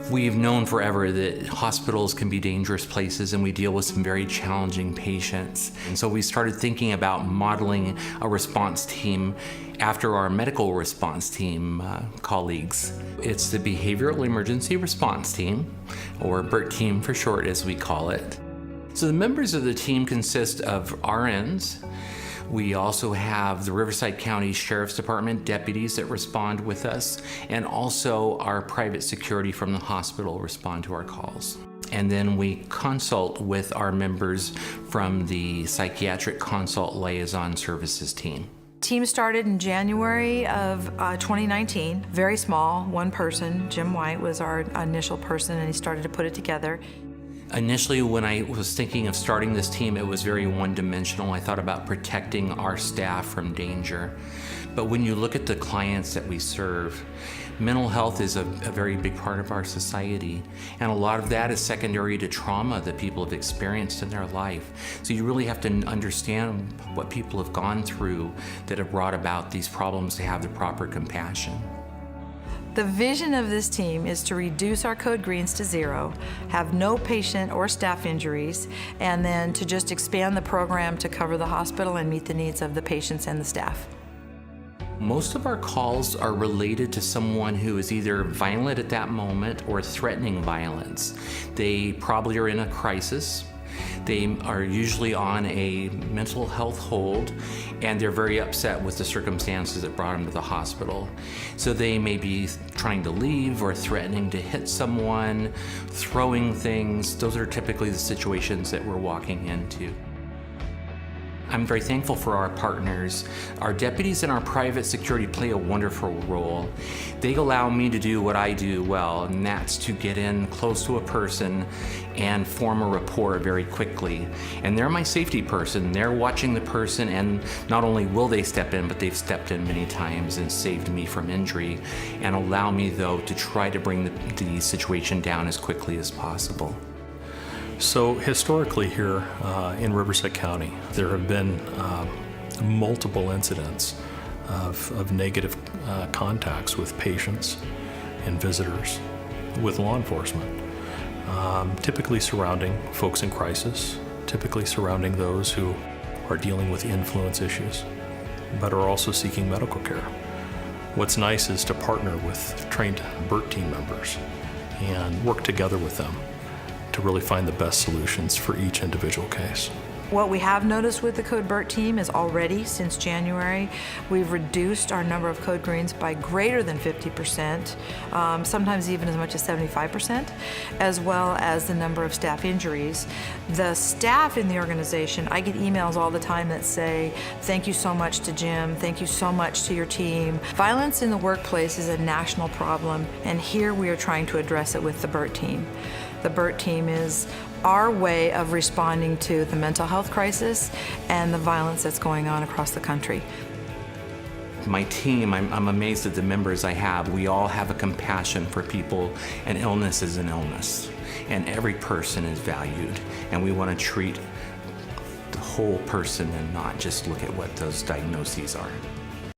We've known forever that hospitals can be dangerous places and we deal with some very challenging patients. And so we started thinking about modeling a response team after our medical response team colleagues. It's the Behavioral Emergency Response Team, or BERT team for short as we call it. So the members of the team consist of RNs. We also have the Riverside County Sheriff's Department deputies that respond with us, and also our private security from the hospital respond to our calls. And then we consult with our members from the Psychiatric Consult Liaison Services team. Team started in January of 2019, very small, one person. Jim White was our initial person, and he started to put it together. Initially, when I was thinking of starting this team, it was very one-dimensional. I thought about protecting our staff from danger. But when you look at the clients that we serve, mental health is a very big part of our society. And a lot of that is secondary to trauma that people have experienced in their life. So you really have to understand what people have gone through that have brought about these problems to have the proper compassion. The vision of this team is to reduce our code greens to 0, have no patient or staff injuries, and then to just expand the program to cover the hospital and meet the needs of the patients and the staff. Most of our calls are related to someone who is either violent at that moment or threatening violence. They probably are in a crisis. They are usually on a mental health hold, and they're very upset with the circumstances that brought them to the hospital. So they may be trying to leave or threatening to hit someone, throwing things. Those are typically the situations that we're walking into. I'm very thankful for our partners. Our deputies and our private security play a wonderful role. They allow me to do what I do well, and that's to get in close to a person and form a rapport very quickly. And they're my safety person. They're watching the person, and not only will they step in, but they've stepped in many times and saved me from injury, and allow me, though, to try to bring the situation down as quickly as possible. So historically here in Riverside County, there have been multiple incidents of negative contacts with patients and visitors with law enforcement, typically surrounding folks in crisis, typically surrounding those who are dealing with influence issues, but are also seeking medical care. What's nice is to partner with trained BERT team members and work together with them to really find the best solutions for each individual case. What we have noticed with the Code BERT team is already, since January, we've reduced our number of code greens by greater than 50%, sometimes even as much as 75%, as well as the number of staff injuries. The staff in the organization, I get emails all the time that say, thank you so much to Jim, thank you so much to your team. Violence in the workplace is a national problem, and here we are trying to address it with the BERT team. The BERT team is our way of responding to the mental health crisis and the violence that's going on across the country. My team, I'm amazed at the members I have. We all have a compassion for people, and illness is an illness. And every person is valued, and we want to treat the whole person and not just look at what those diagnoses are.